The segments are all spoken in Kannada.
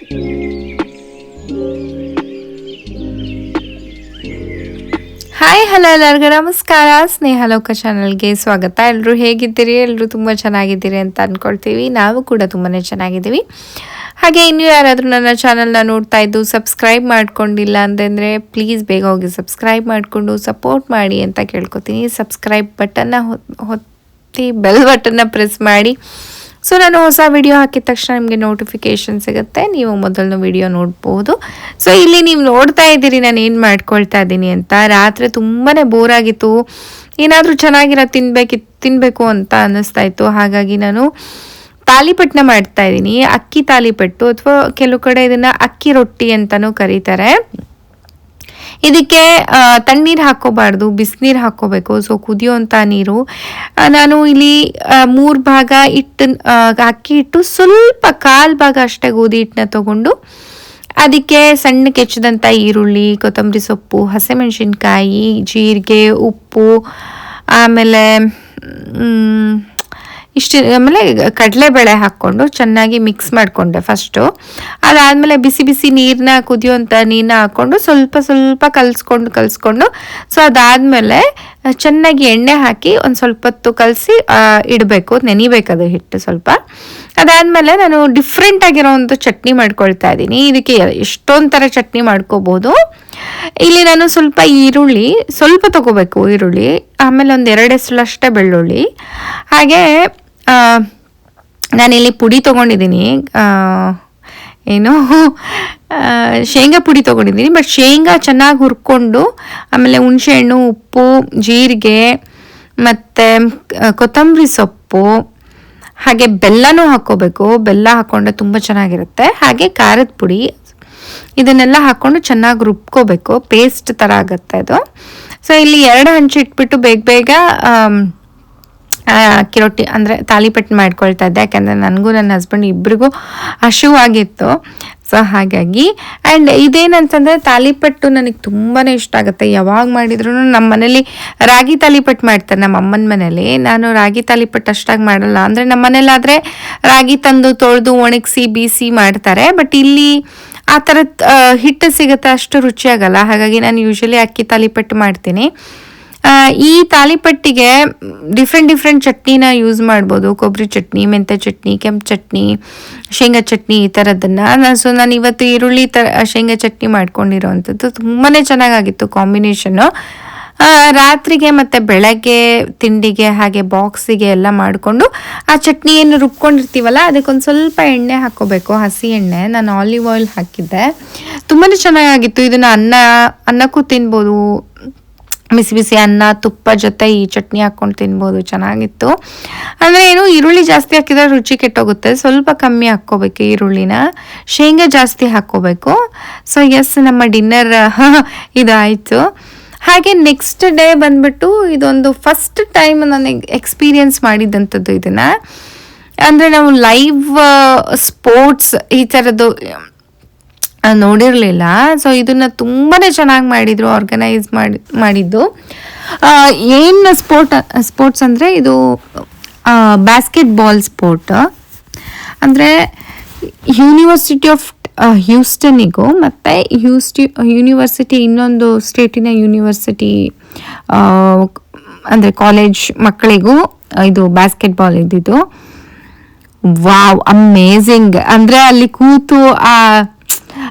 ಹಾಯ್ ಹಲೋ ಎಲ್ಲರಿಗೂ ನಮಸ್ಕಾರ. ಸ್ನೇಹ ಲೋಕ ಚಾನಲ್ಗೆ ಸ್ವಾಗತ. ಎಲ್ಲರೂ ಹೇಗಿದ್ದೀರಿ? ಎಲ್ಲರೂ ತುಂಬ ಚೆನ್ನಾಗಿದ್ದೀರಿ ಅಂತ ಅಂದ್ಕೊಳ್ತೀವಿ. ನಾವು ಕೂಡ ತುಂಬಾ ಚೆನ್ನಾಗಿದ್ದೀವಿ. ಹಾಗೆ ಇನ್ನೂ ಯಾರಾದರೂ ನನ್ನ ಚಾನಲ್ನ ನೋಡ್ತಾ ಇದ್ದು ಸಬ್ಸ್ಕ್ರೈಬ್ ಮಾಡ್ಕೊಂಡಿಲ್ಲ ಅಂತಂದರೆ ಪ್ಲೀಸ್ ಬೇಗ ಹೋಗಿ ಸಬ್ಸ್ಕ್ರೈಬ್ ಮಾಡಿಕೊಂಡು ಸಪೋರ್ಟ್ ಮಾಡಿ ಅಂತ ಕೇಳ್ಕೊತೀನಿ. ಸಬ್ಸ್ಕ್ರೈಬ್ ಬಟನ್ನ ಒತ್ತಿ ಬೆಲ್ ಬಟನ್ನ ಪ್ರೆಸ್ ಮಾಡಿ. ಸೊ ನಾನು ಹೊಸ ವಿಡಿಯೋ ಹಾಕಿದ ತಕ್ಷಣ ನಿಮಗೆ ನೋಟಿಫಿಕೇಷನ್ ಸಿಗುತ್ತೆ, ನೀವು ಮೊದಲನೇ ವಿಡಿಯೋ ನೋಡ್ಬೋದು. ಸೊ ಇಲ್ಲಿ ನೀವು ನೋಡ್ತಾ ಇದ್ದೀರಿ ನಾನು ಏನು ಮಾಡ್ಕೊಳ್ತಾ ಇದ್ದೀನಿ ಅಂತ. ರಾತ್ರಿ ತುಂಬಾ ಬೋರ್ ಆಗಿತ್ತು, ಏನಾದರೂ ಚೆನ್ನಾಗಿರೋ ತಿನ್ನಬೇಕು ಅಂತ ಅನ್ನಿಸ್ತಾ ಇತ್ತು. ಹಾಗಾಗಿ ನಾನು ತಾಲಿಪಟ್ಟನ್ನ ಮಾಡ್ತಾ ಇದ್ದೀನಿ. ಅಕ್ಕಿ ತಾಲಿಪಟ್ಟು ಅಥವಾ ಕೆಲವು ಕಡೆ ಇದನ್ನು ಅಕ್ಕಿ ರೊಟ್ಟಿ ಅಂತಲೂ ಕರೀತಾರೆ. ಇದಕ್ಕೆ ತಣ್ಣೀರು ಹಾಕ್ಕೋಬಾರ್ದು, ಬಿಸಿನೀರು ಹಾಕ್ಕೋಬೇಕು. ಸೊ ಕುದಿಯೋಂಥ ನೀರು. ನಾನು ಇಲ್ಲಿ 3 ಭಾಗ ಅಕ್ಕಿ ಹಿಟ್ಟು ಸ್ವಲ್ಪ ಕಾಲು ಭಾಗ ಅಷ್ಟೇ ಗೋಧಿ ಹಿಟ್ಟನ್ನ ತೊಗೊಂಡು ಅದಕ್ಕೆ ಸಣ್ಣಕ್ಕೆ ಹೆಚ್ಚಿದಂಥ ಈರುಳ್ಳಿ, ಕೊತ್ತಂಬರಿ ಸೊಪ್ಪು, ಹಸಿಮೆಣಸಿನ್ಕಾಯಿ, ಜೀರಿಗೆ, ಉಪ್ಪು, ಆಮೇಲೆ ಆಮೇಲೆ ಕಡಲೆಬೇಳೆ ಹಾಕ್ಕೊಂಡು ಚೆನ್ನಾಗಿ ಮಿಕ್ಸ್ ಮಾಡಿಕೊಂಡೆ ಫಸ್ಟು. ಅದಾದಮೇಲೆ ಬಿಸಿ ಬಿಸಿ ನೀರನ್ನ ಕುದಿಯೋಂಥ ನೀರನ್ನ ಹಾಕ್ಕೊಂಡು ಸ್ವಲ್ಪ ಕಲಿಸ್ಕೊಂಡು ಸೊ ಅದಾದಮೇಲೆ ಚೆನ್ನಾಗಿ ಎಣ್ಣೆ ಹಾಕಿ ಒಂದು ಸ್ವಲ್ಪ ಹೊತ್ತು ಕಲಸಿ ಇಡಬೇಕು, ನೆನಿಬೇಕದು ಹಿಟ್ಟು ಸ್ವಲ್ಪ. ಅದಾದಮೇಲೆ ನಾನು ಡಿಫ್ರೆಂಟ್ ಆಗಿರೋ ಒಂದು ಚಟ್ನಿ ಮಾಡ್ಕೊಳ್ತಾ ಇದ್ದೀನಿ. ಇದಕ್ಕೆ ಎಷ್ಟೊಂದು ಥರ ಚಟ್ನಿ ಮಾಡ್ಕೋಬೋದು. ಇಲ್ಲಿ ನಾನು ಸ್ವಲ್ಪ ಈರುಳ್ಳಿ ಸ್ವಲ್ಪ ತೊಗೋಬೇಕು, ಈರುಳ್ಳಿ, ಆಮೇಲೆ ಒಂದು 2 ಎಸಳಷ್ಟೇ ಬೆಳ್ಳುಳ್ಳಿ, ಹಾಗೆ ನಾನಿಲ್ಲಿ ಪುಡಿ ತೊಗೊಂಡಿದ್ದೀನಿ, ಏನು ಶೇಂಗಾ ಪುಡಿ ತೊಗೊಂಡಿದ್ದೀನಿ. ಬಟ್ ಶೇಂಗಾ ಚೆನ್ನಾಗಿ ಹುರ್ಕೊಂಡು ಆಮೇಲೆ ಹುಣಸೆಹಣ್ಣು, ಉಪ್ಪು, ಜೀರಿಗೆ ಮತ್ತು ಕೊತ್ತಂಬರಿ ಸೊಪ್ಪು, ಹಾಗೆ ಬೆಲ್ಲನೂ ಹಾಕ್ಕೋಬೇಕು. ಬೆಲ್ಲ ಹಾಕ್ಕೊಂಡ್ರೆ ತುಂಬ ಚೆನ್ನಾಗಿರುತ್ತೆ. ಹಾಗೆ ಖಾರದ ಪುಡಿ, ಇದನ್ನೆಲ್ಲ ಹಾಕ್ಕೊಂಡು ಚೆನ್ನಾಗಿ ರುಬ್ಕೋಬೇಕು. ಪೇಸ್ಟ್ ಥರ ಆಗುತ್ತೆ ಅದು. ಸೊ ಇಲ್ಲಿ 2 ಹಂಚು ಇಟ್ಬಿಟ್ಟು ಬೇಗ ಅಕ್ಕಿ ರೊಟ್ಟಿ ಅಂದರೆ ತಾಲಿಪಟ್ಟು ಮಾಡ್ಕೊಳ್ತಾ ಇದ್ದೆ. ಯಾಕೆಂದರೆ ನನಗೂ ನನ್ನ ಹಸ್ಬೆಂಡ್ ಇಬ್ಬರಿಗೂ ಹಸಿವಾಗಿತ್ತು. ಸೊ ಹಾಗಾಗಿ ಆ್ಯಂಡ್ ಇದೇನಂತಂದರೆ ತಾಲಿಪಟ್ಟು ನನಗೆ ತುಂಬಾ ಇಷ್ಟ ಆಗುತ್ತೆ. ಯಾವಾಗ ಮಾಡಿದ್ರು ನಮ್ಮ ಮನೇಲಿ ರಾಗಿ ತಾಲಿಪಟ್ಟು ಮಾಡ್ತಾರೆ, ನಮ್ಮ ಅಮ್ಮನ ಮನೇಲಿ. ನಾನು ರಾಗಿ ತಾಲಿಪಟ್ಟು ಅಷ್ಟಾಗಿ ಮಾಡಲ್ಲ. ಅಂದರೆ ನಮ್ಮ ಮನೇಲಾದರೆ ರಾಗಿ ತಂದು ತೊಳೆದು ಒಣಗಿಸಿ ಬೀಸಿ ಮಾಡ್ತಾರೆ. ಬಟ್ ಇಲ್ಲಿ ಆ ಥರದ ಹಿಟ್ಟು ಸಿಗುತ್ತೆ, ಅಷ್ಟು ರುಚಿಯಾಗಲ್ಲ. ಹಾಗಾಗಿ ನಾನು ಯೂಶ್ವಲಿ ಅಕ್ಕಿ ತಾಲಿಪಟ್ಟು ಮಾಡ್ತೀನಿ. ಈ ತಾಲಿಪಟ್ಟಿಗೆ ಡಿಫ್ರೆಂಟ್ ಚಟ್ನಿನ ಯೂಸ್ ಮಾಡ್ಬೋದು. ಕೊಬ್ಬರಿ ಚಟ್ನಿ, ಮೆಂತ್ಯ ಚಟ್ನಿ, ಕೆಂಪು ಚಟ್ನಿ, ಶೇಂಗಾ ಚಟ್ನಿ, ಈ ಥರದ್ದನ್ನು. ಸೊ ನಾನು ಇವತ್ತು ಈರುಳ್ಳಿ ಶೇಂಗಾ ಚಟ್ನಿ ಮಾಡ್ಕೊಂಡಿರೋವಂಥದ್ದು ತುಂಬಾ ಚೆನ್ನಾಗಾಗಿತ್ತು ಕಾಂಬಿನೇಷನ್ನು. ರಾತ್ರಿಗೆ ಮತ್ತು ಬೆಳಗ್ಗೆ ತಿಂಡಿಗೆ ಹಾಗೆ ಬಾಕ್ಸಿಗೆ ಎಲ್ಲ ಮಾಡಿಕೊಂಡು ಆ ಚಟ್ನಿಯನ್ನು ರುಬ್ಕೊಂಡಿರ್ತೀವಲ್ಲ ಅದಕ್ಕೊಂದು ಸ್ವಲ್ಪ ಎಣ್ಣೆ ಹಾಕ್ಕೋಬೇಕು, ಹಸಿ ಎಣ್ಣೆ. ನಾನು ಆಲಿವ್ ಆಯಿಲ್ ಹಾಕಿದ್ದೆ, ತುಂಬಾ ಚೆನ್ನಾಗಾಗಿತ್ತು. ಇದನ್ನು ಅನ್ನಕ್ಕೂ ತಿನ್ಬೋದು, ಬಿಸಿ ಬಿಸಿ ಅನ್ನ ತುಪ್ಪ ಜೊತೆ ಈ ಚಟ್ನಿ ಹಾಕ್ಕೊಂಡು ತಿನ್ಬೋದು, ಚೆನ್ನಾಗಿತ್ತು. ಅಂದರೆ ಏನು ಈರುಳ್ಳಿ ಜಾಸ್ತಿ ಹಾಕಿದ್ರೆ ರುಚಿ ಕೆಟ್ಟೋಗುತ್ತೆ, ಸ್ವಲ್ಪ ಕಮ್ಮಿ ಹಾಕ್ಕೋಬೇಕು ಈರುಳ್ಳಿನ. ಶೇಂಗಾ ಜಾಸ್ತಿ ಹಾಕ್ಕೋಬೇಕು. ಸೊ ಎಸ್, ನಮ್ಮ ಡಿನ್ನರ್ ಇದಾಯಿತು. ಹಾಗೆ ನೆಕ್ಸ್ಟ್ ಡೇ ಬಂದ್ಬಿಟ್ಟು ಇದೊಂದು ಫಸ್ಟ್ ಟೈಮ್ ನನಗೆ ಎಕ್ಸ್ಪೀರಿಯನ್ಸ್ ಮಾಡಿದ್ದಂಥದ್ದು ಇದನ್ನು. ಅಂದರೆ ನಾವು ಲೈವ್ ಸ್ಪೋರ್ಟ್ಸ್ ಈ ಥರದ್ದು ನೋಡಿರಲಿಲ್ಲ. ಸೊ ಇದನ್ನು ತುಂಬಾ ಚೆನ್ನಾಗಿ ಮಾಡಿದರು, ಆರ್ಗನೈಸ್ ಮಾಡಿದ್ದು. ಏನು ಸ್ಪೋರ್ಟ್ಸ್ ಅಂದರೆ ಇದು ಬಾಸ್ಕೆಟ್ಬಾಲ್ ಸ್ಪೋರ್ಟ್. ಅಂದರೆ ಯೂನಿವರ್ಸಿಟಿ ಆಫ್ ಹ್ಯೂಸ್ಟನಿಗೂ ಮತ್ತು ಯೂನಿವರ್ಸಿಟಿ ಇನ್ನೊಂದು ಸ್ಟೇಟಿನ ಯೂನಿವರ್ಸಿಟಿ ಅಂದರೆ ಕಾಲೇಜ್ ಮಕ್ಕಳಿಗೂ ಇದು ಬಾಸ್ಕೆಟ್ಬಾಲ್ ಇದ್ದಿದ್ದು. Wow, amazing. ಅಂದರೆ ಅಲ್ಲಿ ಕೂತು ಆ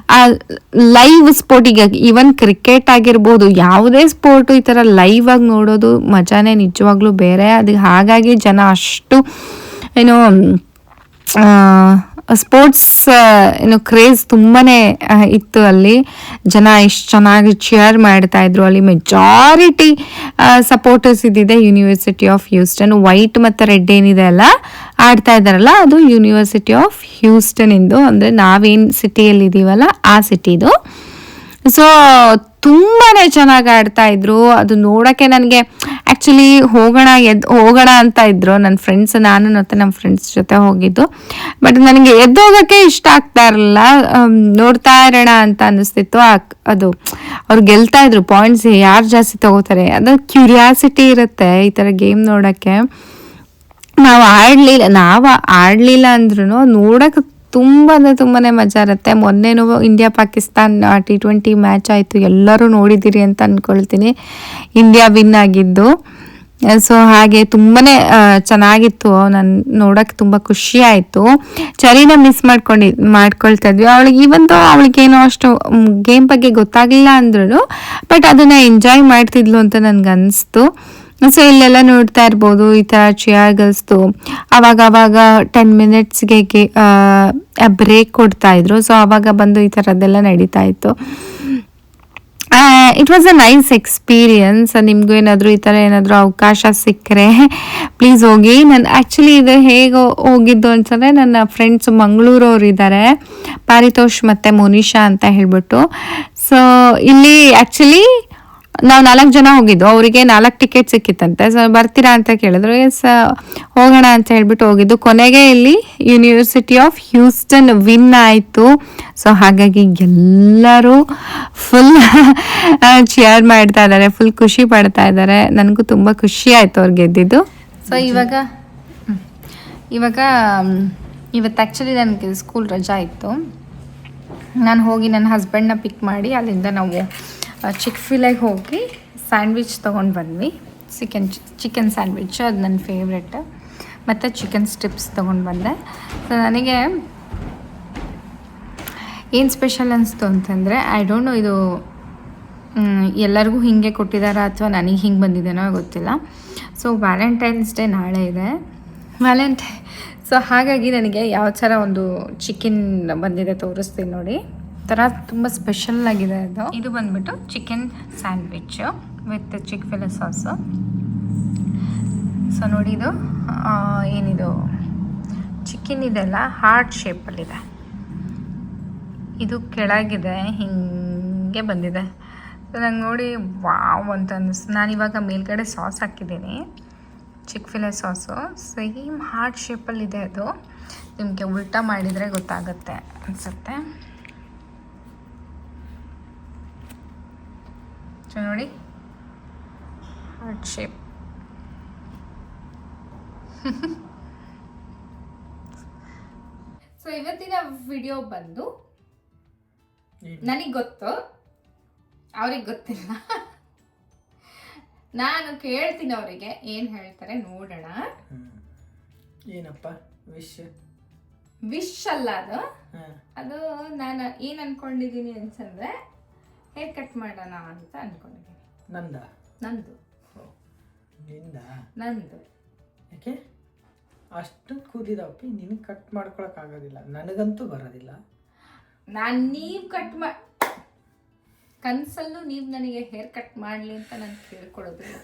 ಲೈವ್ ಸ್ಪೋರ್ಟಿಗೆ, ಈವನ್ ಕ್ರಿಕೆಟ್ ಆಗಿರ್ಬೋದು, ಯಾವುದೇ ಸ್ಪೋರ್ಟು ಈ ಥರ ಲೈವ್ ಆಗಿ ನೋಡೋದು ಮಜಾನೇ ನಿಜವಾಗ್ಲೂ ಬೇರೆ. ಅದು ಹಾಗಾಗಿ ಜನ ಅಷ್ಟು ಏನು ಸ್ಪೋರ್ಟ್ಸ್ ಕ್ರೇಜ್ ತುಂಬಾ ಇತ್ತು. ಅಲ್ಲಿ ಜನ ಎಷ್ಟು ಚೆನ್ನಾಗಿ ಚೇರ್ ಮಾಡ್ತಾಯಿದ್ರು. ಅಲ್ಲಿ ಮೆಜಾರಿಟಿ ಸಪೋರ್ಟರ್ಸ್ ಇದ್ದಿದೆ ಯೂನಿವರ್ಸಿಟಿ ಆಫ್ ಹ್ಯೂಸ್ಟನ್. ವೈಟ್ ಮತ್ತು ರೆಡ್ ಏನಿದೆ ಅಲ್ಲ ಆಡ್ತಾ ಇದ್ದಾರಲ್ಲ, ಅದು ಯೂನಿವರ್ಸಿಟಿ ಆಫ್ ಹ್ಯೂಸ್ಟನ್ ಇಂದು, ಅಂದರೆ ನಾವೇನು ಸಿಟಿಯಲ್ಲಿ ಇದ್ದೀವಲ್ಲ ಆ ಸಿಟಿದು. ಸೊ ತುಂಬಾ ಚೆನ್ನಾಗಿ ಆಡ್ತಾ ಇದ್ರು. ಅದು ನೋಡೋಕ್ಕೆ ನನಗೆ ಆ್ಯಕ್ಚುಲಿ ಹೋಗೋಣ ಅಂತ ಇದ್ರು ನನ್ನ ಫ್ರೆಂಡ್ಸ್. ನಾನು ಮತ್ತು ನಮ್ಮ ಫ್ರೆಂಡ್ಸ್ ಜೊತೆ ಹೋಗಿದ್ದು. ಬಟ್ ನನಗೆ ಎದ್ದೋಗೋಕ್ಕೆ ಇಷ್ಟ ಆಗ್ತಾ ಇರಲಿಲ್ಲ, ನೋಡ್ತಾ ಇರೋಣ ಅಂತ ಅನ್ನಿಸ್ತಿತ್ತು. ಅದು ಅವ್ರು ಗೆಲ್ತಾ ಇದ್ರು, ಪಾಯಿಂಟ್ಸ್ ಯಾರು ಜಾಸ್ತಿ ತಗೋತಾರೆ ಅದು ಕ್ಯೂರಿಯಾಸಿಟಿ ಇರುತ್ತೆ ಈ ಥರ ಗೇಮ್ ನೋಡೋಕ್ಕೆ. ನಾವು ಆಡಲಿಲ್ಲ ಅಂದ್ರೂ ನೋಡೋಕೆ ತುಂಬ ಅಂದರೆ ತುಂಬಾ ಮಜಾ ಇರುತ್ತೆ. ಮೊನ್ನೆನೂ ಇಂಡಿಯಾ ಪಾಕಿಸ್ತಾನ್ T20 ಮ್ಯಾಚ್ ಆಯಿತು, ಎಲ್ಲರೂ ನೋಡಿದ್ದೀರಿ ಅಂತ ಅಂದ್ಕೊಳ್ತೀನಿ, ಇಂಡಿಯಾ ವಿನ್ ಆಗಿದ್ದು. ಸೊ ಹಾಗೆ ತುಂಬಾ ಚೆನ್ನಾಗಿತ್ತು, ನಾನು ನೋಡೋಕ್ಕೆ ತುಂಬ ಖುಷಿ ಆಯಿತು. ಚರಿನ ಮಿಸ್ ಮಾಡ್ಕೊಳ್ತಾ ಇದ್ವಿ. ಅವಳಿಗೆ ಇವತ್ತು ಅವಳಿಗೇನೋ ಅಷ್ಟು ಗೇಮ್ ಬಗ್ಗೆ ಗೊತ್ತಾಗಲಿಲ್ಲ ಅಂದ್ರೂ ಬಟ್ ಅದನ್ನು ಎಂಜಾಯ್ ಮಾಡ್ತಿದ್ಲು ಅಂತ ನನಗೆ ಅನಿಸ್ತು. ಸೊ ಇಲ್ಲೆಲ್ಲ ನೋಡ್ತಾ ಇರ್ಬೋದು ಈ ಥರ ಚಿಯರ್ ಗರ್ಲ್ಸ್ದು ಅವಾಗ 10 ಮಿನಿಟ್ಸ್ಗೆ ಬ್ರೇಕ್ ಕೊಡ್ತಾಯಿದ್ರು. ಸೊ ಆವಾಗ ಬಂದು ಈ ಥರದ್ದೆಲ್ಲ ನಡೀತಾ ಇತ್ತು. It was a nice experience. ನಿಮಗೂ ಏನಾದರೂ ಈ ಥರ ಏನಾದರೂ ಅವಕಾಶ ಸಿಕ್ಕರೆ ಪ್ಲೀಸ್ ಹೋಗಿ. ನಾನು ಆ್ಯಕ್ಚುಲಿ ಇದು ಹೇಗೆ ಹೋಗಿದ್ದು ಅಂತಂದರೆ, ನನ್ನ ಫ್ರೆಂಡ್ಸ್ ಮಂಗಳೂರವ್ರು ಇದ್ದಾರೆ, ಪಾರಿತೋಷ್ ಮತ್ತು ಮೋನಿಶಾ ಅಂತ ಹೇಳ್ಬಿಟ್ಟು. ಸೊ ಇಲ್ಲಿ ಆ್ಯಕ್ಚುಲಿ ನಾವು 4 ಜನ ಹೋಗಿದ್ದು, ಅವರಿಗೆ 4 ಟಿಕೆಟ್ ಸಿಕ್ಕಿತ್ತಂತೆ. ಸೊ ಬರ್ತೀರಾ ಅಂತ ಕೇಳಿದ್ರು, ಎಸ್ ಹೋಗೋಣ ಅಂತ ಹೇಳ್ಬಿಟ್ಟು ಹೋಗಿದ್ದು. ಕೊನೆಗೆ ಇಲ್ಲಿ ಯೂನಿವರ್ಸಿಟಿ ಆಫ್ ಹ್ಯೂಸ್ಟನ್ ವಿನ್ ಆಯಿತು. ಸೊ ಹಾಗಾಗಿ ಎಲ್ಲರೂ ಫುಲ್ ಚಿಯರ್ ಮಾಡ್ತಾ ಇದ್ದಾರೆ, ಫುಲ್ ಖುಷಿ ಪಡ್ತಾ ಇದ್ದಾರೆ. ನನಗೂ ತುಂಬ ಖುಷಿ ಆಯಿತು ಅವ್ರು ಗೆದ್ದಿದ್ದು. ಸೊ ಇವಾಗ ಇವತ್ತು ಆ್ಯಕ್ಚುಲಿ ನನಗೆ ಸ್ಕೂಲ್ ರಜಾ ಇತ್ತು. ನಾನು ಹೋಗಿ ನನ್ನ ಹಸ್ಬೆಂಡ್ನ ಪಿಕ್ ಮಾಡಿ ಅಲ್ಲಿಂದ ನಾವು ಚಿಕ್-ಫಿಲೆಗೆ ಹೋಗಿ ಸ್ಯಾಂಡ್ವಿಚ್ ತೊಗೊಂಡು ಬಂದ್ವಿ. ಚಿಕನ್ ಸ್ಯಾಂಡ್ವಿಚ್, ಅದು ನನ್ನ ಫೇವ್ರೆಟ್. ಮತ್ತು ಚಿಕನ್ ಸ್ಟ್ರಿಪ್ಸ್ ತೊಗೊಂಡು ಬಂದೆ. ಸೊ ನನಗೆ ಏನು ಸ್ಪೆಷಲ್ ಅನಿಸ್ತು ಅಂತಂದರೆ, ಐ ಡೋಂಟ್ ನೋ ಇದು ಎಲ್ಲರಿಗೂ ಹೀಗೆ ಕೊಟ್ಟಿದ್ದಾರಾ ಅಥವಾ ನನಗೆ ಹಿಂಗೆ ಬಂದಿದ್ದೇನೋ ಗೊತ್ತಿಲ್ಲ. ಸೊ ವ್ಯಾಲೆಂಟೈನ್ಸ್ ಡೇ ನಾಳೆ ಇದೆ, ಸೊ ಹಾಗಾಗಿ ನನಗೆ ಯಾವ ಥರ ಒಂದು ಚಿಕನ್ ಬಂದಿದೆ ತೋರಿಸ್ತೀನಿ ನೋಡಿ. ಥರ ತುಂಬ ಸ್ಪೆಷಲ್ ಆಗಿದೆ ಅದು. ಇದು ಬಂದ್ಬಿಟ್ಟು chicken sandwich with Chick-fil-A sauce. So ನೋಡಿ, ಇದು ಏನಿದು ಚಿಕನ್ ಇದೆಲ್ಲ ಹಾರ್ಟ್ ಶೇಪಲ್ಲಿದೆ. ಇದು ಕೆಳಗಿದೆ ಹಿಂಗೆ ಬಂದಿದೆ. ಸೊ ನಂಗೆ ನೋಡಿ ವಾವ್ ಅಂತ ಅನ್ನಿಸ್ತು. ನಾನಿವಾಗ ಮೇಲ್ಗಡೆ ಸಾಸ್ ಹಾಕಿದ್ದೀನಿ, ಚಿಕ್-ಫಿಲೆ ಸಾಸು. ಸೇಮ್ ಹಾರ್ಟ್ ಶೇಪಲ್ಲಿದೆ ಅದು. ನಿಮಗೆ ಉಲ್ಟಾ ಮಾಡಿದರೆ ಗೊತ್ತಾಗುತ್ತೆ ಅನಿಸುತ್ತೆ. ಸೊ ನೋಡಿ, ಹಾರ್ಟ್ ಶೇಪ್. ಸೊ ಇವತ್ತಿನ ವಿಡಿಯೋ ಬಂದು ನನಗೆ ಗೊತ್ತು, ಅವ್ರಿಗೆ ಗೊತ್ತಿಲ್ಲ. ನಾನು ಕೇಳ್ತೀನಿ ಅವರಿಗೆ ಏನು ಹೇಳ್ತಾರೆ, ನೋಡೋಣ. ಏನಪ್ಪ ವಿಶ್ ಅಲ್ಲ ಅದು ನಾನು ಏನು ಅನ್ಕೊಂಡಿದ್ದೀನಿ ಅಂತಂದ್ರೆ, ಹೇರ್ ಕಟ್ ಮಾಡೋಣ ಅಂತ ಅನ್ಕೊಂಡಿದ್ದೀನಿ. ನಂದು ಯಾಕೆ ಅಷ್ಟೊಂದು ಕೂದಿದಪ್ಪಿ, ನಿನಗೆ ಕಟ್ ಮಾಡ್ಕೊಳಕ್ ಆಗೋದಿಲ್ಲ, ನನಗಂತೂ ಬರೋದಿಲ್ಲ. ನೀವು ಕಟ್ ಕನ್ಸಲ್ಲೂ ನೀವು ನನಗೆ ಹೇರ್ ಕಟ್ ಮಾಡಲಿ ಅಂತ ನಾನು ಕೇಳ್ಕೊಳ್ಳೋದಿಲ್ಲ.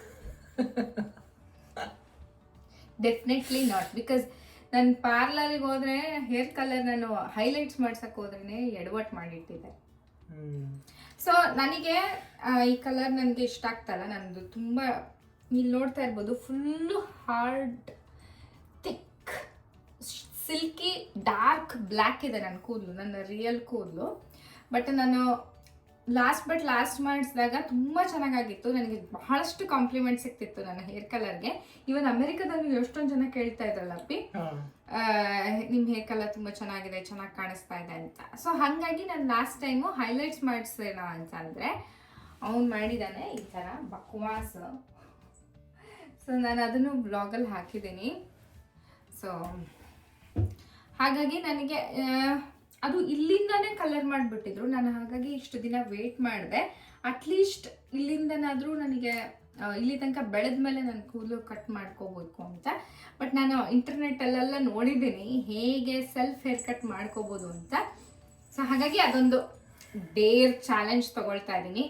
Definitely not. ಬಿಕಾಸ್ ನಾನು ಪಾರ್ಲರಿಗೆ ಹೋದ್ರೆ ಹೇರ್ ಕಲರ್ ನಾನು ಹೈಲೈಟ್ಸ್ ಮಾಡ್ಸಕ್ಕೆ ಹೋದ್ರೇ ಎಡವಟ್ ಮಾಡಿಟ್ಟಿದ್ದೆ. ಸೊ ನನಗೆ ಈ ಕಲರ್ ನನಗೆ ಇಷ್ಟ ಆಗ್ತಲ್ಲ. ನನ್ನದು ತುಂಬ, ಇಲ್ಲಿ ನೋಡ್ತಾ ಇರ್ಬೋದು, full hard, thick, silky, dark black ಇದೆ ನನ್ನ ಕೂದಲು, ನನ್ನ ರಿಯಲ್ ಕೂದಲು. ಬಟ್ ನಾನು ಲಾಸ್ಟ್ ಮಾಡಿಸಿದಾಗ ತುಂಬ ಚೆನ್ನಾಗಾಗಿತ್ತು. ನನಗೆ ಬಹಳಷ್ಟು ಕಾಂಪ್ಲಿಮೆಂಟ್ ಸಿಗ್ತಿತ್ತು ನನ್ನ ಹೇರ್ ಕಲರ್ಗೆ. ಇವನ್ ಅಮೆರಿಕದಲ್ಲಿ ಎಷ್ಟೊಂದು ಜನ ಕೇಳ್ತಾ ಇದ್ರಲ್ಲ, ಅಪ್ಪಿ ನಿಮ್ಮ ಹೇರ್ ಕಲರ್ ತುಂಬ ಚೆನ್ನಾಗಿದೆ, ಚೆನ್ನಾಗಿ ಕಾಣಿಸ್ತಾ ಇದೆ ಅಂತ. ಸೊ ಹಾಗಾಗಿ ನಾನು ಲಾಸ್ಟ್ ಟೈಮು ಹೈಲೈಟ್ಸ್ ಮಾಡಿಸೋಣ ಅಂತ ಅಂದರೆ ಅವ್ನು ಮಾಡಿದ್ದಾನೆ ಈ ಥರ ಬಕ್ವಾಸ್. ಸೊ ನಾನು ಅದನ್ನು ಬ್ಲಾಗಲ್ಲಿ ಹಾಕಿದ್ದೀನಿ. ಸೊ ಹಾಗಾಗಿ ನನಗೆ ಅದು ಇಲ್ಲಿಂದನೇ ಕಲರ್ ಮಾಡಿಬಿಟ್ಟಿದ್ರು. ನಾನು ಹಾಗಾಗಿ ಇಷ್ಟು ದಿನ ವೇಟ್ ಮಾಡಿದೆ, ಅಟ್ಲೀಸ್ಟ್ ಇಲ್ಲಿಂದನಾದರೂ ನನಗೆ ಇಲ್ಲಿ ತನಕ ಬೆಳೆದ ಮೇಲೆ ನನ್ನ ಕೂದಲು ಕಟ್ ಮಾಡ್ಕೋಬೇಕು ಅಂತ. ಬಟ್ ನಾನು ಇಂಟರ್ನೆಟ್ಟಲ್ಲೆಲ್ಲ ನೋಡಿದ್ದೀನಿ ಹೇಗೆ ಸೆಲ್ಫ್ ಹೇರ್ ಕಟ್ ಮಾಡ್ಕೋಬೋದು ಅಂತ. ಸೊ ಹಾಗಾಗಿ ಅದೊಂದು ಡೇರ್ ಚಾಲೆಂಜ್ ತಗೊಳ್ತಾ ಇದ್ದೀನಿ,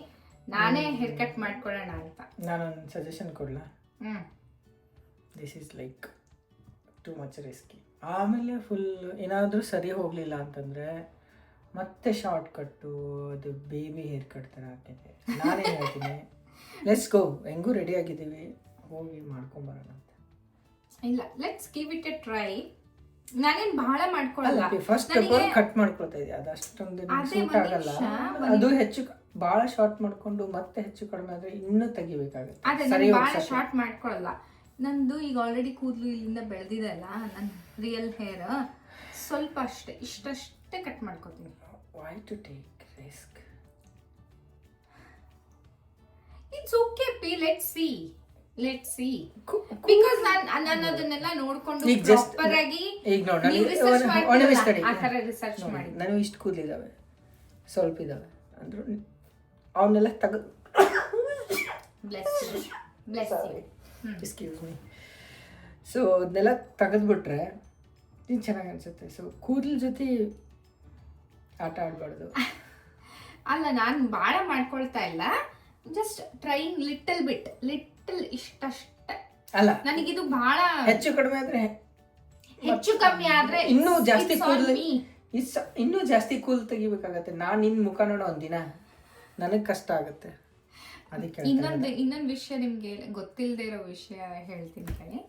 ನಾನೇ ಹೇರ್ ಕಟ್ ಮಾಡ್ಕೊಳ್ಳೋಣ ಅಂತ. ನಾನೊಂದು ಸಜೆಷನ್ ಕೊಡ್ಲಾ? This is like too much risky. ಆಮೇಲೆ ಫುಲ್ ಏನಾದರೂ ಸರಿ ಹೋಗಲಿಲ್ಲ ಅಂತಂದರೆ ಮತ್ತೆ ಶಾರ್ಟ್ ಕಟ್ಟು, ಅದು ಬೇಬಿ ಹೇರ್ ಕಟ್ ಥರ ಆಗ್ತೈತೆ. ನಾನೇನು ಹೇಳ್ತೀನಿ, ಲೆಟ್ಸ್ ಗೋ, ಹೆಂಗೂ ರೆಡಿ ಆಗಿದ್ದೀವಿ, ಹೋಗಿ ಮಾಡ್ಕೊಂಬರೋಣ ಅಂತ. ಇಲ್ಲ, let's give it A try. ನಾನೇನು ಬಹಳ ಮಾಡ್ಕೊಳ್ಳಲ್ಲ. ಫಸ್ಟ್ ಕಟ್ ಮಾಡ್ಕೊಳ್ತಾ ಇದ್ದೆ, ಅದು ಅಷ್ಟೊಂದು ಸೂಟ್ ಆಗಲ್ಲ. ಅದು ಹೆಚ್ಚು ಭಾಳ ಶಾರ್ಟ್ ಮಾಡಿಕೊಂಡು ಮತ್ತೆ ಹೆಚ್ಚು ಕಡಿಮೆ ಆದರೆ ಇನ್ನೂ ತೆಗಿಬೇಕಾಗುತ್ತೆ. ಅದೇ ಭಾಳ ಶಾರ್ಟ್ ಮಾಡ್ಕೊಳ್ಳಲ್ಲ. ನಂದು ಈಗ ಆಲ್ರೆಡಿ ಕೂದಲು ಇಲ್ಲಿಂದ ಬೆಳೆದಿದೆ ಅಲ್ಲ, ನನ್ನ ರಿಯಲ್ ಹೇರ್. ಸ್ವಲ್ಪ ಅಷ್ಟೇ, ಇಷ್ಟಷ್ಟೇ ಕಟ್ ಮಾಡ್ಕೋತೀನಿ. Why to take risk? It's okay ಪಿ, ಲೆಟ್ಸ್ ಸಿ ಬಿಕಾಸ್ ನಾನು ಅದನ್ನೆಲ್ಲ ನೋಡ್ಕೊಂಡು ಈಗ just ಪ್ರಾಪರ್ ಆಗಿ ಈಗ ನೋಡಿ ನೀವು research ಮಾಡ್ತೀರಲ್ಲ, ಆ ಥರ ರಿಸರ್ಚ್ ಮಾಡಿ. ನನಗೆ ಇಷ್ಟು ಕೂದಲಿದ್ದಾವೆ, ಸ್ವಲ್ಪ ಇದ್ದಾವೆ ಅಂದ್ರು ಅವನ್ನೆಲ್ಲ ತೆಗೆದು ಎಕ್ಸ್ಕ್ಯೂಸ್ ಮೀ, ಸೊ ಅದನ್ನೆಲ್ಲ ತೆಗೆದ್ಬಿಟ್ರೆ ಇದು ಚೆನ್ನಾಗಿ ಅನ್ಸುತ್ತೆ. ಸೊ ಕೂದಲ ಜೊತೆ ಆಟ ಆಡಬಾರ್ದು. ಅಲ್ಲ, ನಾನು ಭಾಳ ಮಾಡ್ಕೊಳ್ತಾ ಇಲ್ಲ, ಜಸ್ಟ್ ಟ್ರೈಯಿಂಗ್ ಲಿಟಲ್ ಇಷ್ಟಷ್ಟೇ. ಅಲ್ಲ, ನನಗಿದು ಭಾಳ ಹೆಚ್ಚು ಕಡಿಮೆ ಆದ್ರೆ ಇನ್ನೂ ಜಾಸ್ತಿ ಕೂದಲು ಇನ್ನೂ ಜಾಸ್ತಿ ಕೂದಲು ತೆಗಿಬೇಕಾಗತ್ತೆ. ನಾನು ನಿನ್ನ ಮುಖ ನೋಡೋ ಒಂದಿನ ನನಗೆ ಕಷ್ಟ ಆಗುತ್ತೆ. ಅದಕ್ಕೆ ಇನ್ನೊಂದು ವಿಷಯ ನಿಮ್ಗೆ ಗೊತ್ತಿಲ್ಲದೆ ಇರೋ ವಿಷಯ ಹೇಳ್ತೀನಿ ಕಣೆ.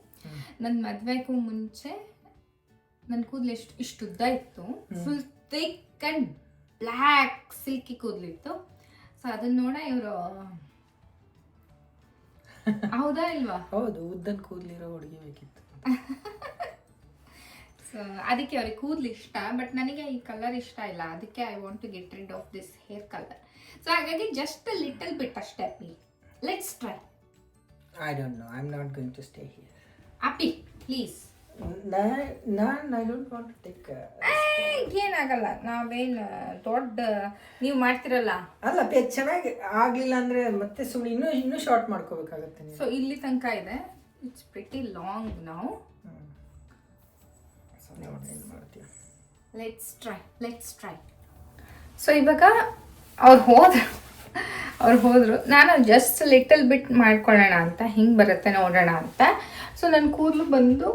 ನನ್ನ ಮದ್ವೆಗೂ ಮುಂಚೆ ನನ್ನ ಕೂದಲು ಇಷ್ಟು ಉದ್ದ ಇತ್ತು, full thick and black silky ಕೂದಲಿತ್ತು. ಸೊ ಅದನ್ನ ನೋಡ ಇವರು ಹೌದಾ ಇಲ್ವಾ? ಹೌದು, ಉದ್ದನ್ ಕೂದಲಿರೋ ಹುಡುಗಿ ಬೇಕಿತ್ತು. ಸೊ ಅದಕ್ಕೆ ಅವ್ರಿಗೆ ಕೂದಲು ಇಷ್ಟ, ಬಟ್ ನನಗೆ ಈ ಕಲರ್ ಇಷ್ಟ ಇಲ್ಲ. ಅದಕ್ಕೆ I want to get rid of this hair colour. So ಹಾಗಾಗಿ ಜಸ್ಟ್ ಲಿಟಲ್ ಬಿಟ್ ಅಷ್ಟೇ. ಅಪ್ಪಿ, let's try. I don't know, I am not going to stay here. ಅಪ್ಪಿ please. I don't want to take. ಏನಾಗಲ್ಲ, ನಾವೇನು ದೊಡ್ಡ ನೀವು ಮಾಡ್ತಿರಲ್ಲ. ಅಲ್ಲ, ಚೆನ್ನಾಗಿ ಆಗ್ಲಿಲ್ಲ ಅಂದ್ರೆ ಮತ್ತೆ ಸುಮ್ಮನೆ ಇನ್ನೂ ಶಾರ್ಟ್ ಮಾಡ್ಕೋಬೇಕಾಗತ್ತೆ. ಸೊ ಇಲ್ಲಿ ತನಕ ಇದೆ, ಇಟ್ಸ್ ಪ್ರಿಟಿ ಲಾಂಗ್ ನಾವು. Let's try. ಸೊ ಇವಾಗ ಅವ್ರು ಹೋದ್ರು, ನಾನು ಜಸ್ಟ್ ಲಿಟಲ್ ಬಿಟ್ ಮಾಡ್ಕೊಳ್ಳೋಣ ಅಂತ, ಹಿಂಗೆ ಬರುತ್ತೆ ನೋಡೋಣ ಅಂತ. ಸೊ ನನ್ನ ಕೂದಲು ಬಂದು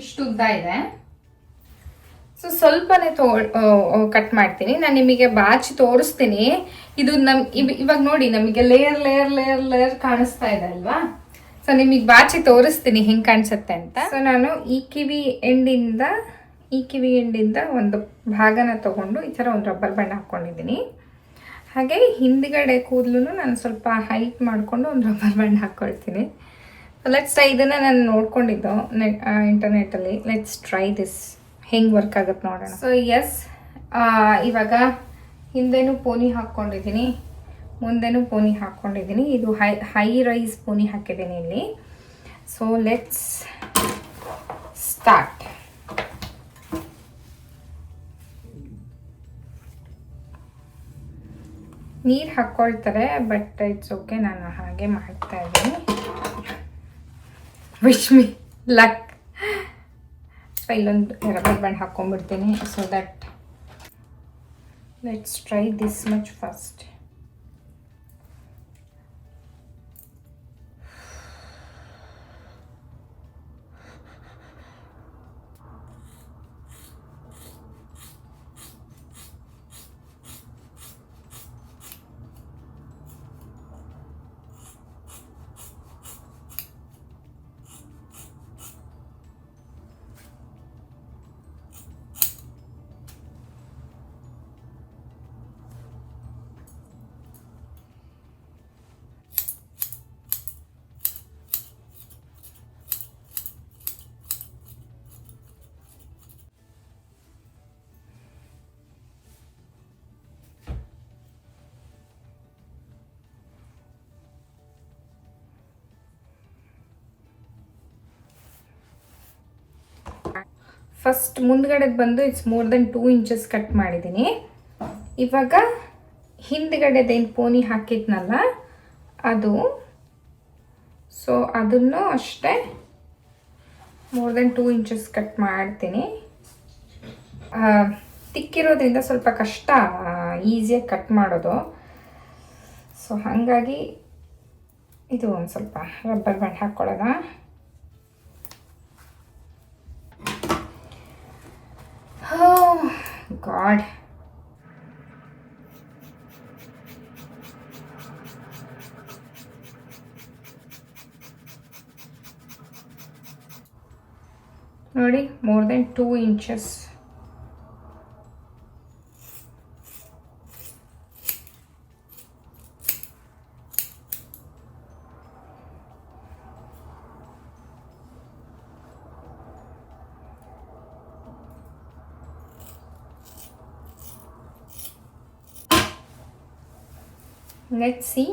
ಇಷ್ಟು ಉದ್ದ ಇದೆ. ಸೊ ಸ್ವಲ್ಪನೇ ಕಟ್ ಮಾಡ್ತೀನಿ. ನಾನು ನಿಮಗೆ ಬಾಚಿ ತೋರಿಸ್ತೀನಿ. ಇದು ಇವಾಗ ನೋಡಿ, ನಮಗೆ ಲೇಯರ್ ಕಾಣಿಸ್ತಾ ಇದೆ ಅಲ್ವಾ? ಸೊ ನಿಮಗೆ ಬಾಚಿ ತೋರಿಸ್ತೀನಿ ಹೆಂಗೆ ಕಾಣಿಸುತ್ತೆ ಅಂತ. ಸೊ ನಾನು ಈ ಕಿವಿ ಎಂಡಿಂದ ಒಂದು ಭಾಗನ ತಗೊಂಡು ಈ ಥರ ಒಂದು ರಬ್ಬರ್ ಬ್ಯಾಂಡ್ ಹಾಕ್ಕೊಂಡಿದ್ದೀನಿ. ಹಾಗೆ ಹಿಂದ್ಗಡೆ ಕೂದಲು ನಾನು ಸ್ವಲ್ಪ ಹೈಟ್ ಮಾಡಿಕೊಂಡು ಒಂದು ರಬ್ಬರ್ ಬ್ಯಾಂಡ್ ಹಾಕ್ಕೊಳ್ತೀನಿ. Let's try. ಇದನ್ನು ನಾನು ನೋಡ್ಕೊಂಡಿದ್ದು ಇಂಟರ್ನೆಟಲ್ಲಿ. ಲೆಟ್ಸ್ ಟ್ರೈ ದಿಸ್, ಹೆಂಗೆ ವರ್ಕ್ ಆಗುತ್ತೆ ನೋಡೋಣ. ಸೊ ಎಸ್, ಇವಾಗ ಹಿಂದೆನೂ ಪೋನಿ ಹಾಕ್ಕೊಂಡಿದ್ದೀನಿ, ಮುಂದೆನೂ ಪೋನಿ ಹಾಕ್ಕೊಂಡಿದ್ದೀನಿ. ಇದು ಹೈ ರೈಸ್ ಪೋನಿ ಹಾಕಿದ್ದೀನಿ ಇಲ್ಲಿ. So let's start. ನೀರು ಹಾಕ್ಕೊಳ್ತಾರೆ, ಬಟ್ ಇಟ್ಸ್ ಓಕೆ, ನಾನು ಹಾಗೆ ಮಾಡ್ತಾ ಇದ್ದೀನಿ. Wish me luck. ಸೊ ಇಲ್ಲೊಂದು ರಬ್ಬರ್ ಬ್ಯಾಂಡ್ ಹಾಕ್ಕೊಂಡ್ಬಿಡ್ತೀನಿ. So that let's try this much first. First ಮುಂದ್ಗಡೆದು ಬಂದು it's more than 2 inches cut ಮಾಡಿದ್ದೀನಿ. ಇವಾಗ ಹಿಂದ್ಗಡೆದೇನು ಪೋನಿ ಹಾಕಿದ್ನಲ್ಲ ಅದು, ಸೊ ಅದನ್ನು ಅಷ್ಟೇ ಮೋರ್ ದೆನ್ 2 ಇಂಚಸ್ ಕಟ್ ಮಾಡ್ತೀನಿ. ತಿಕ್ಕಿರೋದ್ರಿಂದ ಸ್ವಲ್ಪ ಕಷ್ಟ ಈಸಿಯಾಗಿ ಕಟ್ ಮಾಡೋದು. ಸೊ ಹಾಗಾಗಿ ಇದು ಒಂದು ಸ್ವಲ್ಪ ರಬ್ಬರ್ ಬ್ಯಾಂಡ್ ಹಾಕ್ಕೊಳ್ಳೋಣ. Oh God. ನೋಡಿ, more than 2 inches. Let's see.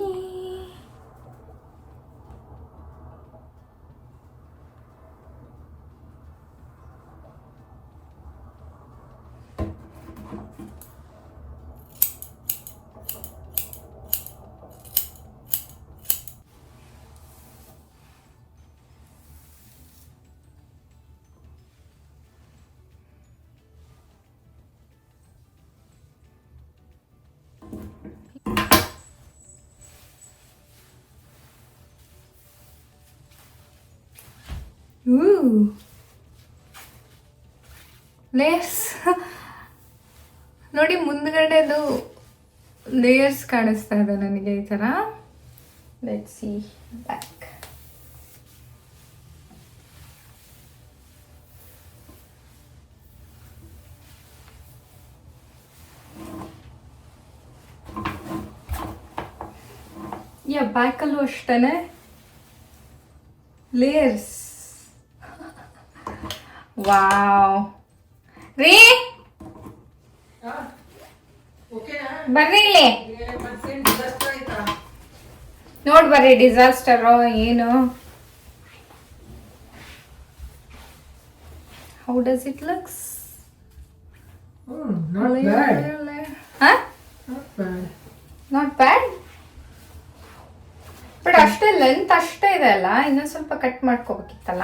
Layers ನೋಡಿ, ಮುಂದ್ಗಡೆದು ಲೇಯರ್ಸ್ ಕಾಣಿಸ್ತಾ ಇದೆ ನನಗೆ ಈ ಥರ. Let's see back. ಬ್ಯಾಕಲ್ಲೂ ಅಷ್ಟೇ ಲೇಯರ್ಸ್. ವಾವ್ ರೀ, ಬರ್ರಿ ಇಲ್ಲಿ ನೋಡ್ ಬರ್ರಿ. ಡಿಸಾಸ್ಟರ್ ಏನು? How does it looks? Not bad, but ಅಷ್ಟೇ ಲೆಂತ್ ಅಷ್ಟೇ ಇದೆ ಅಲ್ಲ. ಇನ್ನೊಂದು ಸ್ವಲ್ಪ ಕಟ್ ಮಾಡ್ಕೋಬೇಕಿತ್ತಲ್ಲ.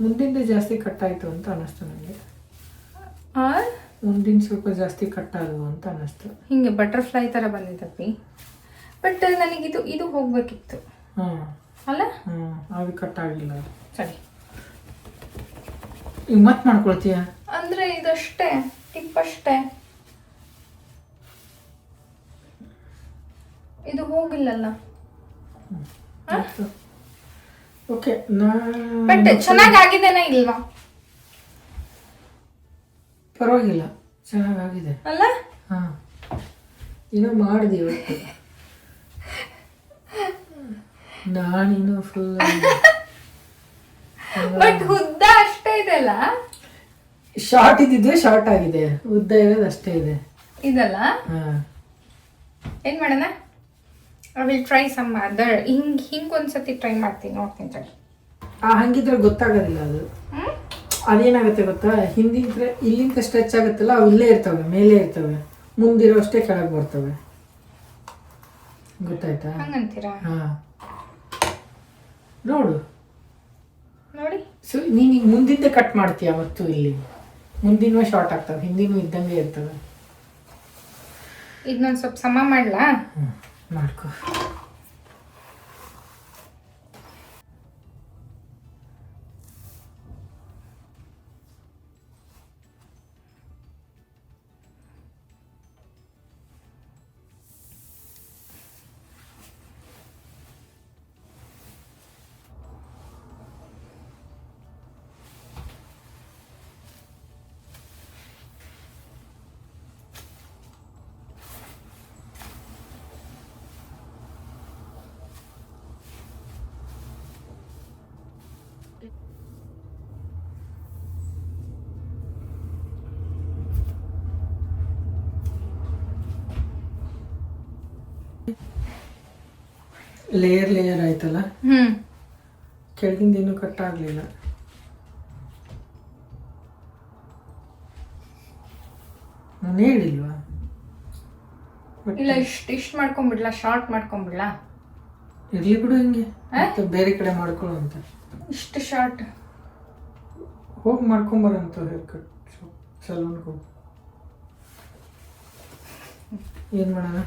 ಮುಂದಿಂದ ಜಾಸ್ತಿ ಕಟ್ ಆಯ್ತು ಅಂತ ಅನ್ನಿಸ್ತು ನನಗೆ. ಮುಂದಿನ ಸ್ವಲ್ಪ ಜಾಸ್ತಿ ಕಟ್ ಆದವು ಅಂತ ಅನ್ನಿಸ್ತು. ಹಿಂಗೆ ಬಟರ್ಫ್ಲೈ ತರ ಬಂದಿದ್ದಪ್ಪಿ. ಬಟ್ ನನಗಿದು ಇದು ಹೋಗ್ಬೇಕಿತ್ತು ಅಲ್ಲ. ಅದು ಕಟ್ ಆಗಿಲ್ಲ. ಸರಿ, ಈಗ ಮತ್ತೆ ಮಾಡ್ಕೊಳ್ತೀಯ ಅಂದ್ರೆ ಇದಷ್ಟೇ ಟಿಪ್ ಅಷ್ಟೇ. ಇದು ಹೋಗಿಲ್ಲಲ್ಲ. ಓಕೆ, ಬಟ್ ಚೆನ್ನಾಗಾಗಿದೆನಾ ಇಲ್ವಾ? ಪರವಾಗಿಲ್ಲ, ಚೆನ್ನಾಗಾಗಿದೆ ಅಲ್ಲ. ಹಾ, ಏನೋ ಮಾಡಿದೆ ಇವತ್ತು. ನಾನಿನ್ನು ಫುಲ್ ಬಟ್ ಉದ್ದ ಅಷ್ಟೇ ಇದೆ ಅಲ್ಲ. ಶಾರ್ಟ್ ಇದ್ದಿದ್ರೆ ಶಾರ್ಟ್ ಆಗಿದೆ, ಉದ್ದ ಇರೋದು ಅಷ್ಟೇ ಇದೆ ಇದಲ್ಲ. ಹಾ, ಏನ್ ಮಾಡೋಣ? I will try some other. ಹಿಂಗ್ ಒಂದ್ಸತಿ ಟ್ರೈ ಮಾಡ್ತೀನಿ, ನೋಡ್ತೀನಿ ಸರಿ. ಹಂಗಿದ್ರೆ ಗೊತ್ತಾಗೋದಿಲ್ಲ ಅದು. ಅದೇನಾಗುತ್ತೆ ಗೊತ್ತಾ, ಇಲ್ಲಿಂದ ಸ್ಟ್ರೆಚ್ ಆಗುತ್ತಲ್ಲ, ಅವು ಇಲ್ಲೇ ಇರ್ತವೆ, ಮೇಲೆ ಇರ್ತವೆ. ಮುಂದಿರೋ ಅಷ್ಟೇ ಕೆಳಗೆ ಬರ್ತವೆ. ಗೊತ್ತಾಯ್ತಾ? ಹಂಗಂತೀರಾ? ಹಾ, ನೋಡು ನೋಡಿ. ಸೊ ನೀನೀಗ ಮುಂದಿಂದ ಕಟ್ ಮಾಡ್ತೀಯ, ಮತ್ತು ಇಲ್ಲಿ ಮುಂದಿನವೇ ಶಾರ್ಟ್ ಆಗ್ತವೆ, ಹಿಂದಿನೂ ಇದ್ದಂಗೆ ಇರ್ತವೆ. ಇದನ್ನೊಂದು ಸ್ವಲ್ಪ ಸಮ ಮಾಡ್ಲಾ? ಮಾಡ್ಕೊ. ಲೇಯರ್ ಆಯ್ತಲ್ಲ. ಕೆಳಗಿಂದ ಏನು ಕಟ್ ಆಗ್ಲಿಲ್ಲ. ನಾನು ಹೇಳಿಲ್ವಾ? ಇಲ್ಲ, ಇಷ್ಟ ಮಾಡ್ಕೊಂಡ್ಬಿಡ್ಲಾ, ಶಾರ್ಟ್ ಮಾಡ್ಕೊಂಡ್ಬಿಡ್ಲಾ? ಇರ್ಲಿ ಬಿಡು, ಹಿಂಗೆ ಮತ್ತೆ ಬೇರೆ ಕಡೆ ಮಾಡ್ಕೊಳ್ಳೋ ಅಂತ. ಇಷ್ಟು ಶಾರ್ಟ್ ಹೋಗಿ ಮಾಡ್ಕೊಂಬರಂತ ಹೇರ್ ಕಟ್ ಸಲೂನ್ಗೆ ಹೋಗಿ. ಏನ್ ಮಾಡೋಣ?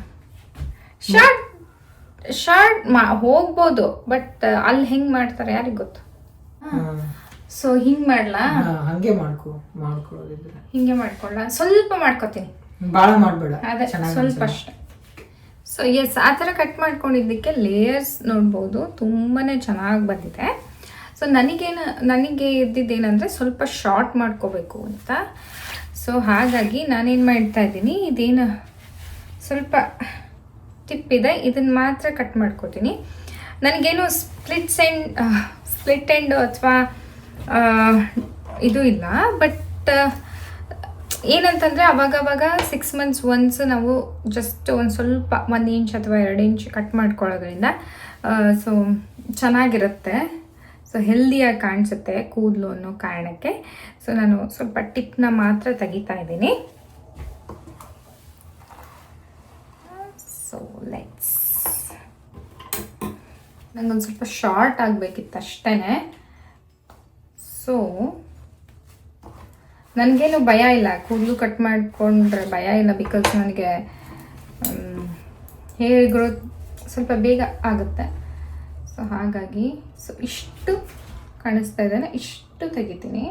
ಶಾರ್ಟ್ ಹೋಗ್ಬೋದು, ಬಟ್ ಅಲ್ಲಿ ಹೆಂಗ್ ಮಾಡ್ತಾರೆ ಯಾರಿಗ್ ಗೊತ್ತು. ಸೊ ಹಿಂಗ್ ಮಾಡ್ಲಾ? ಹಂಗೆ ಮಾಡ್ಕೊಳ್ಳೋದಿದ್ರೆ ಹಿಂಗೆ ಮಾಡ್ಕೊಳ್ಳ. ಸ್ವಲ್ಪ ಮಾಡ್ಕೋತೀನಿ, ಭಾಳ ಮಾಡಬೇಡ. ಅದೇ ಸ್ವಲ್ಪ ಅಷ್ಟೇ. ಸೊ ಎಸ್, ಆ ಥರ ಕಟ್ ಮಾಡ್ಕೊಂಡಿದ್ದಕ್ಕೆ ಲೇಯರ್ಸ್ ನೋಡ್ಬೋದು, ತುಂಬಾನೇ ಚೆನ್ನಾಗಿ ಬಂದಿದೆ. ಸೊ ನನಗೆ ಇದ್ದಿದ್ದೇನೆಂದರೆ ಸ್ವಲ್ಪ ಶಾರ್ಟ್ ಮಾಡ್ಕೋಬೇಕು ಅಂತ. ಸೊ ಹಾಗಾಗಿ ನಾನೇನು ಮಾಡ್ತಾ ಇದ್ದೀನಿ, ಇದೇನು ಸ್ವಲ್ಪ ಟಿಪ್ ಇದೆ, ಇದನ್ನು ಮಾತ್ರ ಕಟ್ ಮಾಡ್ಕೋತೀನಿ. ನನಗೇನು ಸ್ಪ್ಲಿಟ್ ಎಂಡು ಅಥವಾ ಇದು ಇಲ್ಲ, ಬಟ್ ಏನಂತಂದರೆ ಅವಾಗವಾಗ 6 months ಒನ್ಸ್ ನಾವು ಜಸ್ಟ್ ಒಂದು ಸ್ವಲ್ಪ 1 ಇಂಚ್ ಅಥವಾ 2 ಇಂಚ್ ಕಟ್ ಮಾಡ್ಕೊಳ್ಳೋದ್ರಿಂದ ಸೊ ಚೆನ್ನಾಗಿರುತ್ತೆ. ಸೊ ಹೆಲ್ದಿಯಾಗಿ ಕಾಣಿಸುತ್ತೆ ಕೂದಲು ಅನ್ನೋ ಕಾರಣಕ್ಕೆ. ಸೊ ನಾನು ಸ್ವಲ್ಪ ಟಿಪ್ನ ಮಾತ್ರ ತೆಗಿತಾ ಇದ್ದೀನಿ. ಸೊ ಲೆಟ್ಸ್, ನಂಗೊಂದು ಸ್ವಲ್ಪ ಶಾರ್ಟ್ ಆಗಬೇಕಿತ್ತು ಅಷ್ಟೇ. ಸೊ ನನಗೇನು ಭಯ ಇಲ್ಲ, ಕೂದಲು ಕಟ್ ಮಾಡಿಕೊಂಡ್ರೆ ಭಯ ಇಲ್ಲ. ಬಿಕಾಸ್ ನನಗೆ ಹೇರ್ ಗ್ರೋತ್ ಸ್ವಲ್ಪ ಬೇಗ ಆಗುತ್ತೆ. ಸೊ ಹಾಗಾಗಿ ಸೊ ಇಷ್ಟು ಕಾಣಿಸ್ತಾ ಇದ್ದಾನೆ, ಇಷ್ಟು ತೆಗಿತೀನಿ.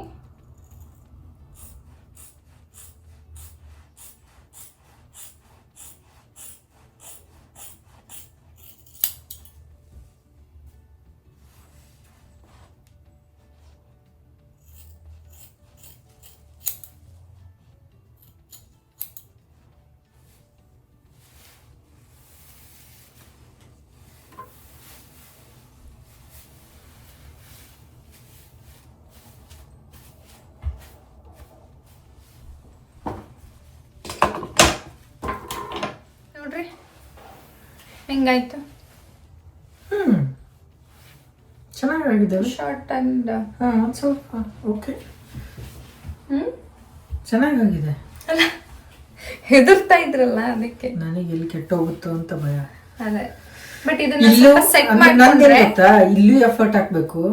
ನೋಡ್ರಿ ಹೆಂಗಾಯ್ತು. ಚೆನ್ನಾಗಿದೆ. ಶಾರ್ಟ್ ಅಂಡ್ ಸ್ವಲ್ಪ ಓಕೆ, ಚೆನ್ನಾಗಿದೆ. ಅಲ್ಲ ಹೆದರ್ತಾ ಇದ್ರಲ್ಲ ಅದಕ್ಕೆ ನನಗೆ ಎಲ್ಲಿ ಕೆಟ್ಟೋಗುತ್ತೋ ಅಂತ ಭಯ. ಅದೇ ಬಟ್ ಇದನ್ನ ಸೆಟ್ ಮಾಡ್ಕೊಂಡ್ರೆ ಇಲ್ಲೂ ಎಫರ್ಟ್ ಹಾಕ್ಬೇಕು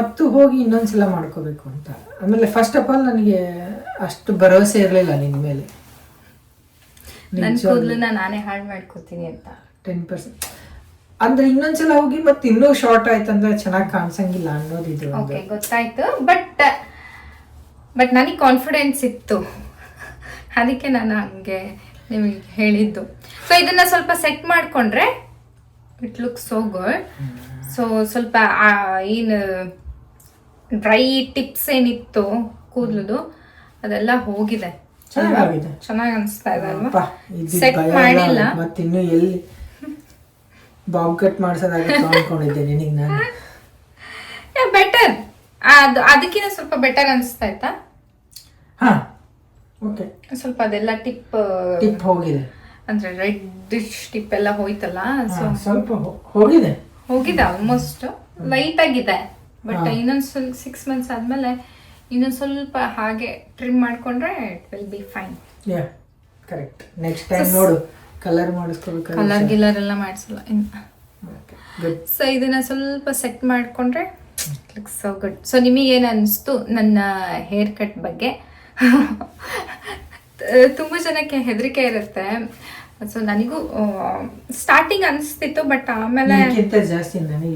ಮತ್ತು ಹೋಗಿ ಇನ್ನೊಂದ್ಸಲ ಮಾಡ್ಕೋಬೇಕು ಅಂತ. ಆಮೇಲೆ ಫಸ್ಟ್ ಆಫ್ ಆಲ್ ನನಗೆ ಅಷ್ಟು ಭರವಸೆ ಇರಲಿಲ್ಲ ನಿನ್ನ ಮೇಲೆ. ನನ್ನ ಕೂದಲನ್ನ ನಾನೇ ಹಾಳು ಮಾಡ್ಕೋತೀನಿ ಅಂತ 10% ಅಂದ್ರೆ ಇನ್ನೊಂದ್ಸಲ ಹೋಗಿ ಮತ್ತೆ ಇನ್ನೂ ಶಾರ್ಟ್ ಆಯ್ತಂದ್ರೆ ಚೆನ್ನಾಗಿ ಕಾಣಿಸಂಗಿಲ್ಲ ಅನ್ನೋದಿದ್ರು. ಓಕೆ ಗೊತ್ತಾಯ್ತು. ಬಟ್ ನನಗೆ ಕಾನ್ಫಿಡೆನ್ಸ್ ಇತ್ತು, ಅದಕ್ಕೆ ನಾನು ಹಂಗೆ ನಿಮಗೆ ಹೇಳಿದ್ದು. ಸೊ ಇದನ್ನ ಸ್ವಲ್ಪ ಸೆಟ್ ಮಾಡ್ಕೊಂಡ್ರೆ it looks so good. So ಸ್ವಲ್ಪ ಏನು ಡ್ರೈ ಟಿಪ್ಸ್ ಏನಿತ್ತು ಕೂದಲುದು ಅದೆಲ್ಲ ಹೋಗಿದೆ. ಚೆನ್ನಾಗಿ ಅನಿಸ್ತಾ ಇದೆ ಅಲ್ವಾ? ಸೆಟ್ ಮಾಡಿಲ್ಲ ಮತ್ತಿನ್ನು ಎಲ್ಲಿ ಬಾಬ್ ಕಟ್ ಮಾಡ್ಸೋದಾಗುತ್ತೆ ಅನ್ಕೊಂಡಿದ್ದೆ ನಿನಗೆ ನಾನು. ಬೆಟರ್, ಅದಕ್ಕಿಂತ ಸ್ವಲ್ಪ ಬೆಟರ್ ಅನಿಸ್ತಾ ಆಯ್ತಾ? ಹಾ ಓಕೆ, ಸ್ವಲ್ಪ ಅದೆಲ್ಲ ಟಿಪ್ ಹೋಗಿದೆ ಅಂದ್ರೆ ರೆಡ್ ಟಿಪ್ ಎಲ್ಲ ಹೋಯ್ತಲ್ಲ. ಸೊ ಸ್ವಲ್ಪ ಹೋಗಿದೆ ಆಲ್ಮೋಸ್ಟ್ ಲೈಟ್ ಆಗಿದೆ. ಬಟ್ ಇನ್ನೊಂದು 6 months ಆದ್ಮೇಲೆ ಇನ್ನೊಂದು ಸ್ವಲ್ಪ ಹಾಗೆ ಟ್ರಿಮ್ ಮಾಡ್ಕೊಂಡ್ರೆ it will be fine. Correct. Next time ನೋಡು ಕಲರ್ ಮಾಡಿಸ್ಕೋಬೇಕು. ಕಲರ್ ಗಿಲ್ಲರ್ ಎಲ್ಲ ಮಾಡಿಸಲ್ಲ ಇನ್ನು. ಸೊ ಇದನ್ನ ಸ್ವಲ್ಪ ಸೆಟ್ ಮಾಡ್ಕೊಂಡ್ರೆ ಲುಕ್ಸ್ ಸೋ ಗುಡ್. ಸೊ ನಿಮಗೇನು ಅನಿಸ್ತು ನನ್ನ ಹೇರ್ ಕಟ್ ಬಗ್ಗೆ? ತುಂಬ ಜನಕ್ಕೆ ಹೆದರಿಕೆ ಇರುತ್ತೆ. ಸೊ ನನಗೂ ಸ್ಟಾರ್ಟಿಂಗ್ ಅನಿಸ್ತಿತ್ತು, ಬಟ್ ಆಮೇಲೆ ಜಾಸ್ತಿ ನನಗೆ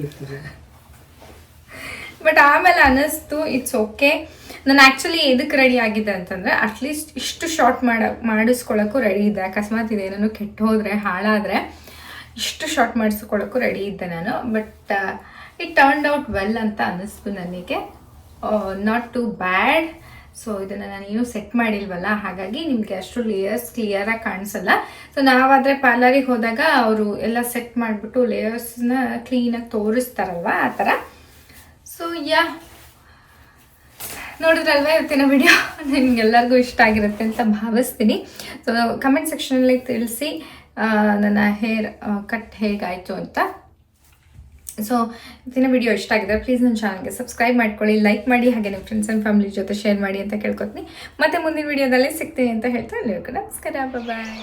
ಅನ್ನಿಸ್ತು ಇಟ್ಸ್ ಓಕೆ. ನಾನು ಆ್ಯಕ್ಚುಲಿ ಎದಕ್ಕೆ ರೆಡಿ ಆಗಿದೆ ಅಂತಂದರೆ ಅಟ್ಲೀಸ್ಟ್ ಇಷ್ಟು ಶಾರ್ಟ್ ಮಾಡಿಸ್ಕೊಳ್ಳೋಕ್ಕೂ ರೆಡಿ ಇದ್ದೆ. ಅಕಸ್ಮಾತ್ ಇದೇನೋ ಕೆಟ್ಟು ಹೋದರೆ ಹಾಳಾದರೆ ಇಷ್ಟು ಶಾರ್ಟ್ ಮಾಡಿಸ್ಕೊಳ್ಳೋಕ್ಕೂ ರೆಡಿ ಇದ್ದೆ ನಾನು. But it turned out well ಅಂತ ಅನ್ನಿಸ್ತು ನನಗೆ. Not to bad. ಸೊ ಇದನ್ನು ನಾನು ಏನೂ ಸೆಟ್ ಮಾಡಿಲ್ವಲ್ಲ, ಹಾಗಾಗಿ ನಿಮಗೆ ಅಷ್ಟು ಲೇಯರ್ಸ್ ಕ್ಲಿಯರಾಗಿ ಕಾಣಿಸಲ್ಲ. ಸೊ ನಾವಾದರೆ ಪಾರ್ಲರಿಗೆ ಹೋದಾಗ ಅವರು ಎಲ್ಲ ಸೆಟ್ ಮಾಡಿಬಿಟ್ಟು ಲೇಯರ್ಸ್ನ ಕ್ಲೀನಾಗಿ ತೋರಿಸ್ತಾರಲ್ವ, ಆ ಥರ. ಸೊ ನೋಡಿದ್ರಲ್ವ ಇವತ್ತಿನ ವಿಡಿಯೋ ನಿಮ್ಗೆಲ್ಲರಿಗೂ ಇಷ್ಟ ಆಗಿರುತ್ತೆ ಅಂತ ಭಾವಿಸ್ತೀನಿ. ಸೊ ಕಮೆಂಟ್ ಸೆಕ್ಷನಲ್ಲಿ ತಿಳಿಸಿ ನನ್ನ ಹೇರ್ ಕಟ್ ಹೇಗಾಯಿತು ಅಂತ. ಸೊ ಇವತ್ತಿನ ವಿಡಿಯೋ ಇಷ್ಟ ಆಗಿದೆ ಪ್ಲೀಸ್ ನನ್ನ ಚಾನಲ್ಗೆ ಸಬ್ಸ್ಕ್ರೈಬ್ ಮಾಡ್ಕೊಳ್ಳಿ, ಲೈಕ್ ಮಾಡಿ, ಹಾಗೆ ನಿಮ್ಮ ಫ್ರೆಂಡ್ಸ್ ಆ್ಯಂಡ್ ಫ್ಯಾಮಿಲಿ ಜೊತೆ ಶೇರ್ ಮಾಡಿ ಅಂತ ಕೇಳ್ಕೊತೀನಿ. ಮತ್ತೆ ಮುಂದಿನ ವಿಡಿಯೋದಲ್ಲಿ ಸಿಗ್ತೀನಿ ಅಂತ ಹೇಳ್ತಾ ಎಲ್ಲರಿಗೂ ನಮಸ್ಕಾರ, ಬಾಯ್.